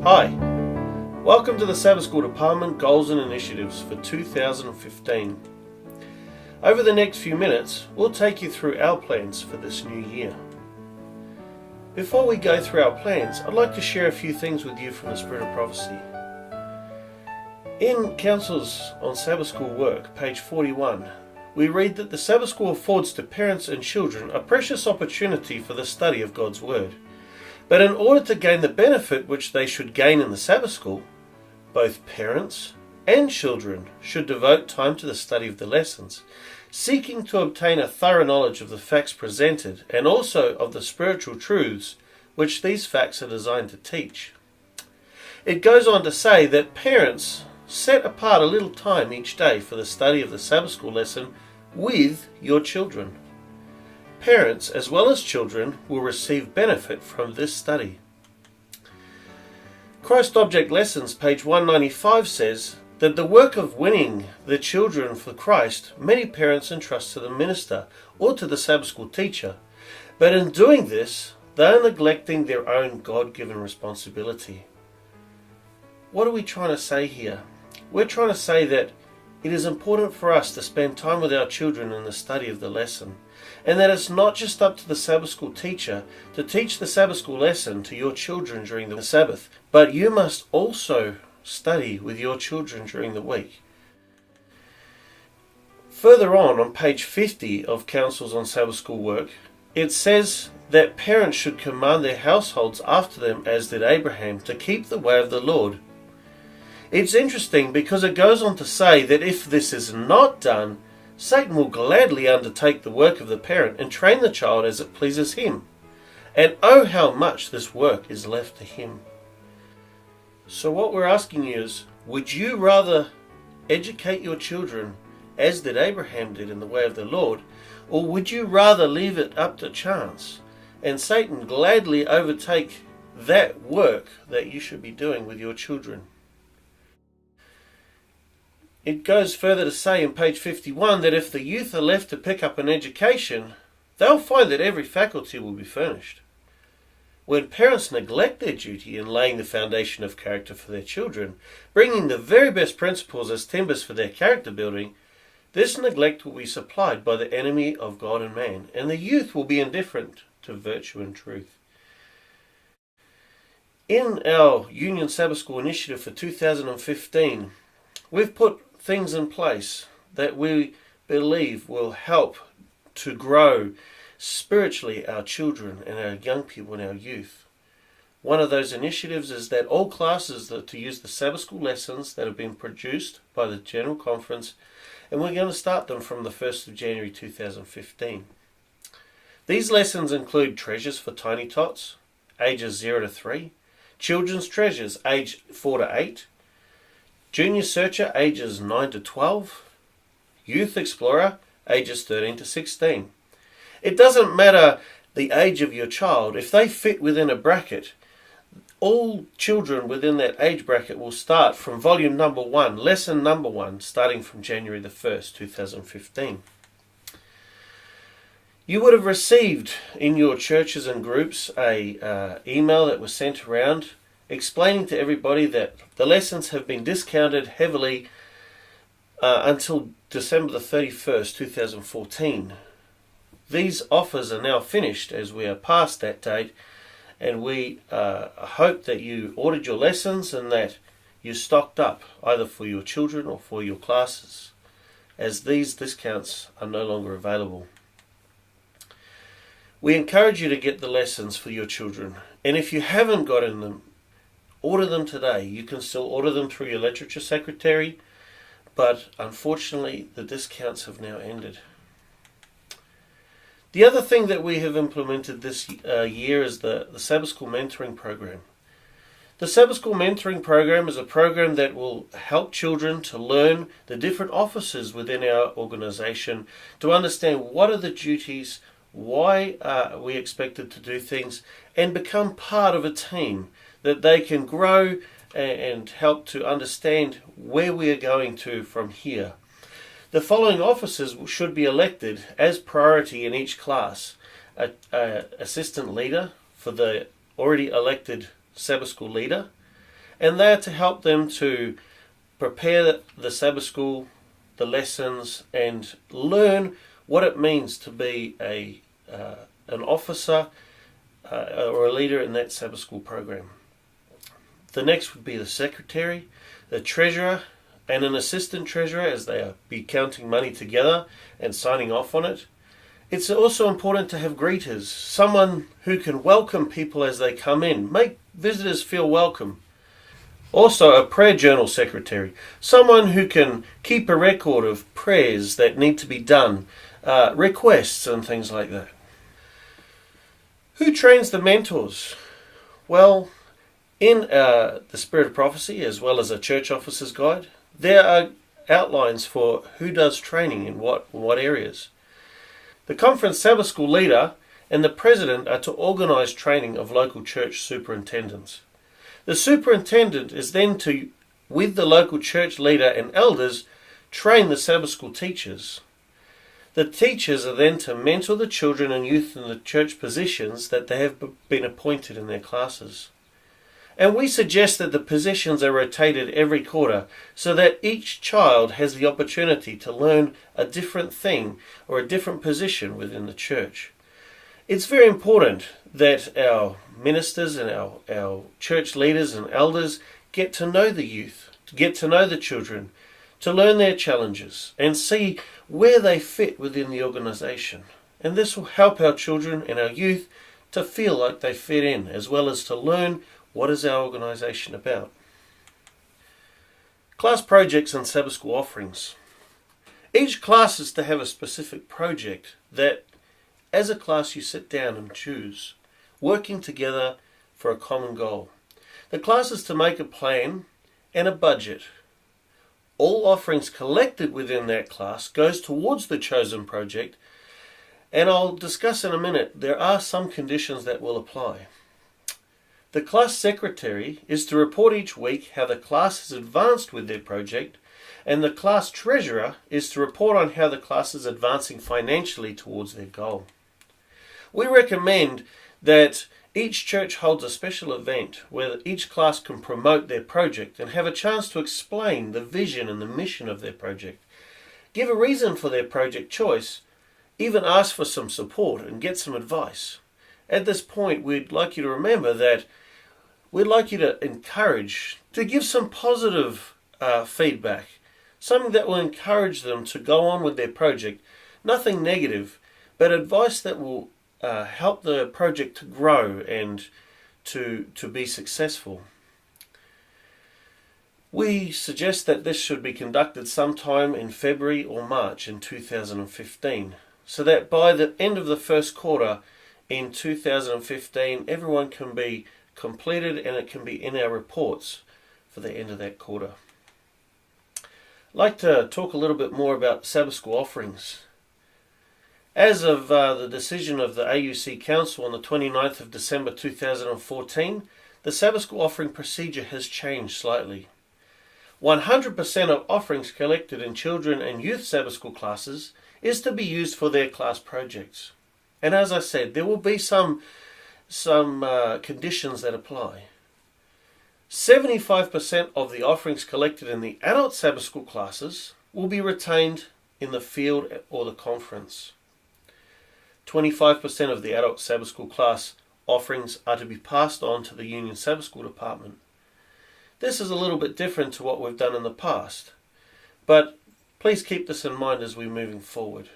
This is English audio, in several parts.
Hi, welcome to the Sabbath School Department Goals and Initiatives for 2015. Over the next few minutes, we'll take you through our plans for this new year. Before we go through our plans, I'd like to share a few things with you from the Spirit of Prophecy. In Counsels on Sabbath School Work, page 41, we read that the Sabbath School affords to parents and children a precious opportunity for the study of God's Word. But in order to gain the benefit which they should gain in the Sabbath School, both parents and children should devote time to the study of the lessons, seeking to obtain a thorough knowledge of the facts presented and also of the spiritual truths which these facts are designed to teach. It goes on to say that parents set apart a little time each day for the study of the Sabbath School lesson with your children. Parents, as well as children, will receive benefit from this study. Christ Object Lessons, page 195, says that the work of winning the children for Christ, many parents entrust to the minister or to the Sabbath School teacher. But in doing this, they are neglecting their own God-given responsibility. What are we trying to say here? We're trying to say that it is important for us to spend time with our children in the study of the lesson, and that it's not just up to the Sabbath School teacher to teach the Sabbath School lesson to your children during the Sabbath, but you must also study with your children during the week. Further on page 50 of Counsels on Sabbath School Work, it says that parents should command their households after them as did Abraham, to keep the way of the Lord. It's interesting because it goes on to say that if this is not done, Satan will gladly undertake the work of the parent and train the child as it pleases him. And oh, how much this work is left to him. So what we're asking you is, would you rather educate your children as did Abraham did in the way of the Lord, or would you rather leave it up to chance and Satan gladly overtake that work that you should be doing with your children? It goes further to say in page 51 that if the youth are left to pick up an education, they'll find that every faculty will be furnished. When parents neglect their duty in laying the foundation of character for their children, bringing the very best principles as timbers for their character building, this neglect will be supplied by the enemy of God and man, and the youth will be indifferent to virtue and truth. In our Union Sabbath School initiative for 2015, we've put things in place that we believe will help to grow spiritually our children and our young people and our youth. One of those initiatives is that all classes that to use the Sabbath School lessons that have been produced by the General Conference, and we're going to start them from the 1st of January 2015. These lessons include Treasures for Tiny Tots, ages 0 to 3, Children's Treasures, age 4 to 8, Junior Searcher, ages 9 to 12, Youth Explorer, ages 13 to 16. It doesn't matter the age of your child. If they fit within a bracket, all children within that age bracket will start from volume number 1, lesson number 1, starting from January the 1st, 2015. You would have received in your churches and groups a email that was sent around explaining to everybody that the lessons have been discounted heavily until December the 31st, 2014. These offers are now finished as we are past that date, and we hope that you ordered your lessons and that you stocked up either for your children or for your classes, as these discounts are no longer available. We encourage you to get the lessons for your children, and if you haven't gotten them, order them today. You can still order them through your literature secretary, but unfortunately the discounts have now ended. The other thing that we have implemented this year is the Sabbath School Mentoring Program. The Sabbath School Mentoring Program is a program that will help children to learn the different offices within our organization, to understand what are the duties, why are we expected to do things, and become part of a team that they can grow and help to understand where we are going to from here. The following officers should be elected as priority in each class. Assistant leader for the already elected Sabbath School leader, and they are to help them to prepare the Sabbath school, the lessons, and learn what it means to be an officer or a leader in that Sabbath school program. The next would be the secretary, the treasurer, and an assistant treasurer, as they be counting money together and signing off on it. It's also important to have greeters, someone who can welcome people as they come in, make visitors feel welcome. Also, a prayer journal secretary, someone who can keep a record of prayers that need to be done, requests and things like that. Who trains the mentors? Well, in the Spirit of Prophecy, as well as a church officer's guide, there are outlines for who does training in what areas. The conference Sabbath school leader and the president are to organise training of local church superintendents. The superintendent is then to, with the local church leader and elders, train the Sabbath school teachers. The teachers are then to mentor the children and youth in the church positions that they have been appointed in their classes. And we suggest that the positions are rotated every quarter so that each child has the opportunity to learn a different thing or a different position within the church. It's very important that our ministers and our church leaders and elders get to know the youth, to get to know the children, to learn their challenges and see where they fit within the organisation. And this will help our children and our youth to feel like they fit in, as well as to learn what is our organisation about. Class projects and Sabbath school offerings. Each class is to have a specific project that, as a class, you sit down and choose, working together for a common goal. The class is to make a plan and a budget. All offerings collected within that class goes towards the chosen project, and I'll discuss in a minute, there are some conditions that will apply. The class secretary is to report each week how the class has advanced with their project, and the class treasurer is to report on how the class is advancing financially towards their goal. We recommend that each church holds a special event where each class can promote their project and have a chance to explain the vision and the mission of their project, give a reason for their project choice, even ask for some support and get some advice. At this point, we'd like you to remember that we'd like you to encourage, to give some positive feedback, something that will encourage them to go on with their project. Nothing negative, but advice that will help the project to grow and to be successful. We suggest that this should be conducted sometime in February or March in 2015, so that by the end of the first quarter in 2015, everyone can be completed and it can be in our reports for the end of that quarter. I'd like to talk a little bit more about Sabbath school offerings. As of the decision of the AUC Council on the 29th of December 2014, the Sabbath school offering procedure has changed slightly. 100% of offerings collected in children and youth Sabbath school classes is to be used for their class projects. And as I said, there will be some conditions that apply. 75% of the offerings collected in the adult Sabbath school classes will be retained in the field or the conference. 25% of the adult Sabbath school class offerings are to be passed on to the Union Sabbath School Department. This is a little bit different to what we've done in the past, but please keep this in mind as we're moving forward.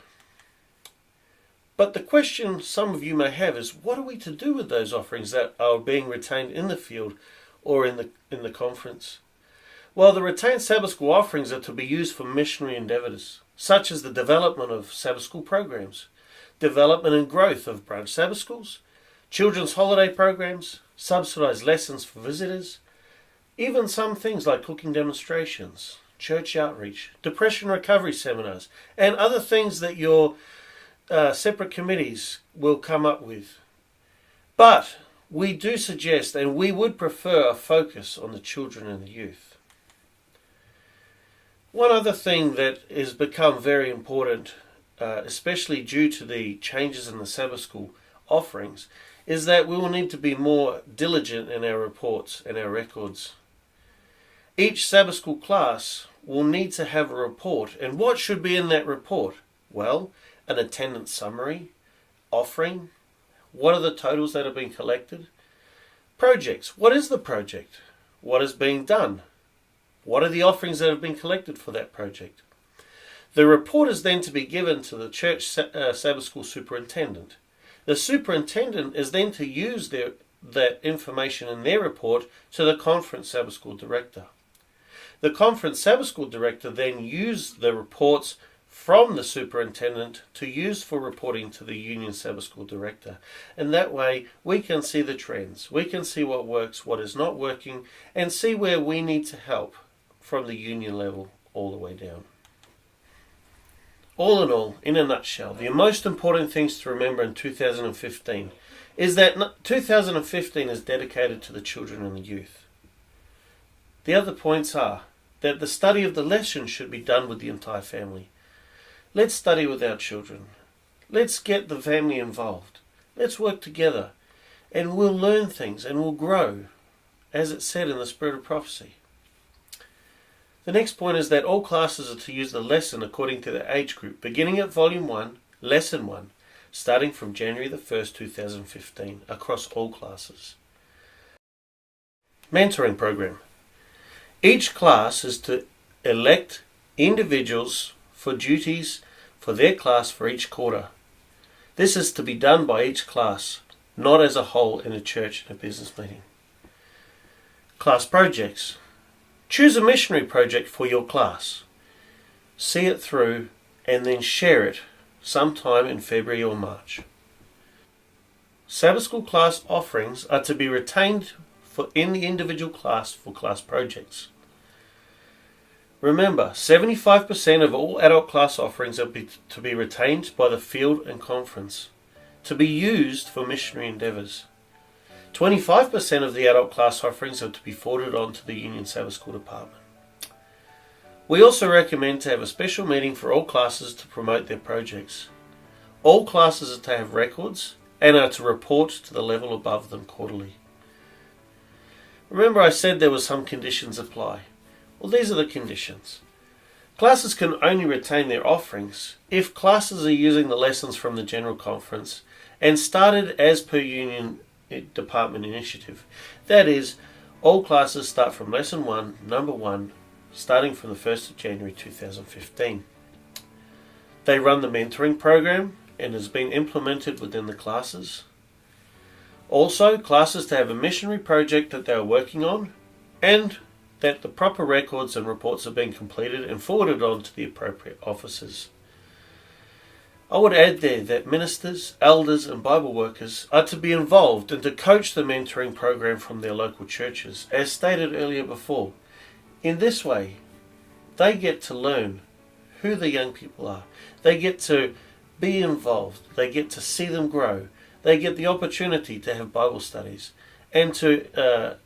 But the question some of you may have is, what are we to do with those offerings that are being retained in the field or in the conference? Well, the retained Sabbath school offerings are to be used for missionary endeavours, such as the development of Sabbath school programs, development and growth of branch Sabbath schools, children's holiday programs, subsidised lessons for visitors, even some things like cooking demonstrations, church outreach, depression recovery seminars, and other things that your separate committees will come up with. But we do suggest, and we would prefer, a focus on the children and the youth. One other thing that has become very important, especially due to the changes in the Sabbath school offerings, is that we will need to be more diligent in our reports and our records. Each Sabbath school class will need to have a report. And what should be in that report? Well, an attendance summary, offering, what are the totals that have been collected? Projects, what is the project? What is being done? What are the offerings that have been collected for that project? The report is then to be given to the church Sabbath school superintendent. The superintendent is then to use that information in their report to the conference Sabbath school director. The conference Sabbath school director then uses the reports from the superintendent to use for reporting to the union Sabbath school director. And that way we can see the trends. We can see what works, what is not working, and see where we need to help from the union level all the way down. All in all, in a nutshell, the most important things to remember in 2015 is that 2015 is dedicated to the children and the youth. The other points are that the study of the lesson should be done with the entire family. Let's study with our children. Let's get the family involved. Let's work together and we'll learn things and we'll grow, as it said in the Spirit of Prophecy. The next point is that all classes are to use the lesson according to their age group, beginning at Volume 1, Lesson 1, starting from January the 1st, 2015, across all classes. Mentoring Program. Each class is to elect individuals for duties for their class for each quarter. This is to be done by each class, not as a whole in a church and a business meeting. Class projects. Choose a missionary project for your class. See it through and then share it sometime in February or March. Sabbath school class offerings are to be retained in the individual class for class projects. Remember, 75% of all adult class offerings are to be retained by the field and conference, to be used for missionary endeavours. 25% of the adult class offerings are to be forwarded on to the Union Sabbath School Department. We also recommend to have a special meeting for all classes to promote their projects. All classes are to have records and are to report to the level above them quarterly. Remember I said there were some conditions apply. Well, these are the conditions. Classes can only retain their offerings if classes are using the lessons from the General Conference and started as per Union Department initiative. That is, all classes start from Lesson 1, Number 1, starting from the 1st of January 2015. They run the mentoring program and has been implemented within the classes. Also, classes to have a missionary project that they are working on and that the proper records and reports are being completed and forwarded on to the appropriate officers. I would add there that ministers, elders and Bible workers are to be involved and to coach the mentoring program from their local churches, as stated earlier before. In this way, they get to learn who the young people are. They get to be involved. They get to see them grow. They get the opportunity to have Bible studies and to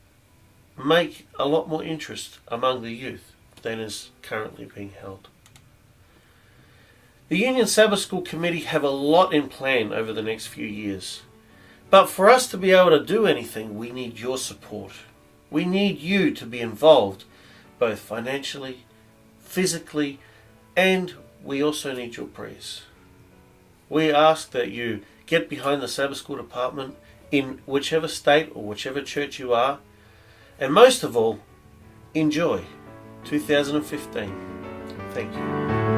make a lot more interest among the youth than is currently being held. The Union Sabbath School Committee have a lot in plan over the next few years. But for us to be able to do anything, we need your support. We need you to be involved, both financially, physically, and we also need your prayers. We ask that you get behind the Sabbath School Department in whichever state or whichever church you are, and most of all, enjoy 2015. Thank you.